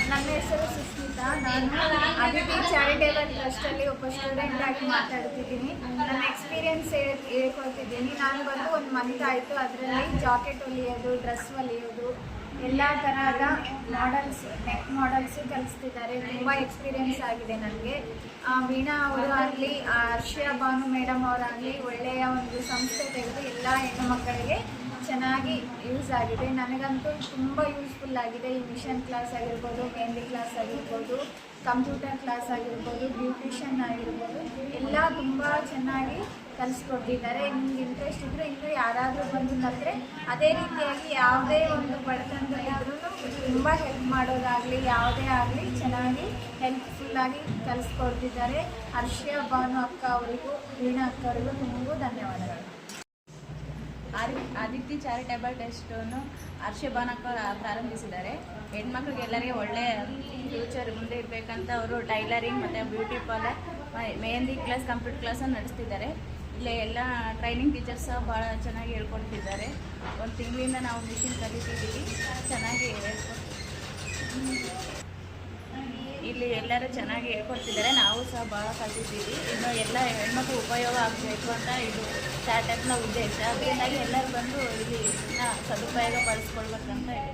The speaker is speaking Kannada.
ನನ್ನ ಹೆಸರು ಸುಸ್ಮಿತಾ. ನಾನು ಅದಿತಿ ಚಾರಿಟೇಬಲ್ ಟ್ರಸ್ಟಲ್ಲಿ ಒಬ್ಬ ಸ್ಟೂಡೆಂಟ್ ಆಗಿ ಮಾತಾಡ್ತಿದ್ದೀನಿ. ನನ್ನ ಎಕ್ಸ್ಪೀರಿಯನ್ಸ್ ಹೇಳ್ಕೊಳ್ತಿದ್ದೀನಿ. ನಾನು ಬಂದು 1 ಮಂತ್ ಆಯಿತು. ಅದರಲ್ಲಿ ಜಾಕೆಟ್ ಹೊಲಿಯೋದು, ಡ್ರೆಸ್ ಹೊಲಿಯೋದು, ಎಲ್ಲ ತರಹದ ಮಾಡೆಲ್ಸ್, ನೆಕ್ ಮಾಡೆಲ್ಸು ಕಲಿಸ್ತಿದ್ದಾರೆ. ತುಂಬ ಎಕ್ಸ್ಪೀರಿಯೆನ್ಸ್ ಆಗಿದೆ ನನಗೆ. ವೀಣಾ ಅವರು ಆಗಲಿ, ಹರ್ಷಿಯಾ ಭಾನು ಮೇಡಮ್ ಅವರಾಗಲಿ ಒಳ್ಳೆಯ ಒಂದು ಸಂಸ್ಥೆ ತೆಗೆದು ಎಲ್ಲ ಹೆಣ್ಣು ಮಕ್ಕಳಿಗೆ ಚೆನ್ನಾಗಿ ಯೂಸ್ ಆಗಿದೆ. ನನಗಂತೂ ತುಂಬ ಯೂಸ್ಫುಲ್ ಆಗಿದೆ. ಈ ಮಿಷನ್ ಕ್ಲಾಸ್ ಆಗಿರ್ಬೋದು, ಮೆಹಂದಿ ಕ್ಲಾಸ್ ಆಗಿರ್ಬೋದು, ಕಂಪ್ಯೂಟರ್ ಕ್ಲಾಸ್ ಆಗಿರ್ಬೋದು, ಬ್ಯೂಟಿಷನ್ ಆಗಿರ್ಬೋದು, ಎಲ್ಲ ತುಂಬ ಚೆನ್ನಾಗಿ ಕಲಿಸ್ಕೊಟ್ಟಿದ್ದಾರೆ. ನಿಮ್ಗೆ ಇಂಟ್ರೆಸ್ಟ್ ಇದ್ದರೆ ಇನ್ನೂ ಯಾರಾದರೂ ಬಂದು ನಮಗೆ ಅದೇ ರೀತಿಯಾಗಿ ಯಾವುದೇ ಒಂದು ಬಡತನದಲ್ಲಿದ್ರೂ ತುಂಬ ಹೆಲ್ಪ್ ಮಾಡೋದಾಗಲಿ ಯಾವುದೇ ಆಗಲಿ ಚೆನ್ನಾಗಿ ಹೆಲ್ಪ್ಫುಲ್ಲಾಗಿ ಕಲಿಸ್ಕೊಡ್ತಿದ್ದಾರೆ. ಹರ್ಷಿಯಾ ಭಾನು ಅಕ್ಕ ಅವರಿಗೂ, ವೀಣಾ ಅಕ್ಕ ಅವರಿಗೂ ನಿಮಗೂ ಧನ್ಯವಾದಗಳು. ಆದಿತ್ಯ ಚಾರಿಟೇಬಲ್ ಟ್ರಸ್ಟನ್ನು ಹರ್ಷಿಯಾ ಭಾನು ಅಕ್ಕ ಪ್ರಾರಂಭಿಸಿದ್ದಾರೆ. ಹೆಣ್ಮಕ್ಳಿಗೆ ಎಲ್ಲರಿಗೆ ಒಳ್ಳೆಯ ಫ್ಯೂಚರ್ ಮುಂದೆ ಇರಬೇಕಂತ ಅವರು ಟೈಲರಿಂಗ್ ಮತ್ತು beauty parlour, mehndi class, computer ಕ್ಲಾಸನ್ನು ನಡೆಸ್ತಿದ್ದಾರೆ. ಇಲ್ಲೇ ಎಲ್ಲ ಟ್ರೈನಿಂಗ್ ಟೀಚರ್ಸ್ ಸಹ ಭಾಳ ಚೆನ್ನಾಗಿ ಹೇಳ್ಕೊಡ್ತಿದ್ದಾರೆ. 1 ತಿಂಗಳಿಂದ ನಾವು ಮಿಷಿನ್ ಕಲಿತಿದ್ದೀವಿ, ಚೆನ್ನಾಗಿ ಇಲ್ಲಿ ಎಲ್ಲರೂ ಚೆನ್ನಾಗಿ ಹೇಳ್ಕೊಡ್ತಿದ್ದಾರೆ. ನಾವು ಸಹ ಭಾಳ ಕಲಿತಿದ್ದೀವಿ. ಇನ್ನು ಎಲ್ಲ ಹೆಣ್ಮಕ್ಳು ಉಪಯೋಗ ಆಗಬೇಕು ಅಂತ ಇದು ಸ್ಟಾರ್ಟಪ್ನ ಉದ್ದೇಶ. ಅದರಿಂದಾಗಿ ಎಲ್ಲರೂ ಬಂದು ಇಲ್ಲಿ ಸದುಪಯೋಗ ಪಡಿಸ್ಕೊಳ್ಬೇಕಂತ ಹೇಳಿ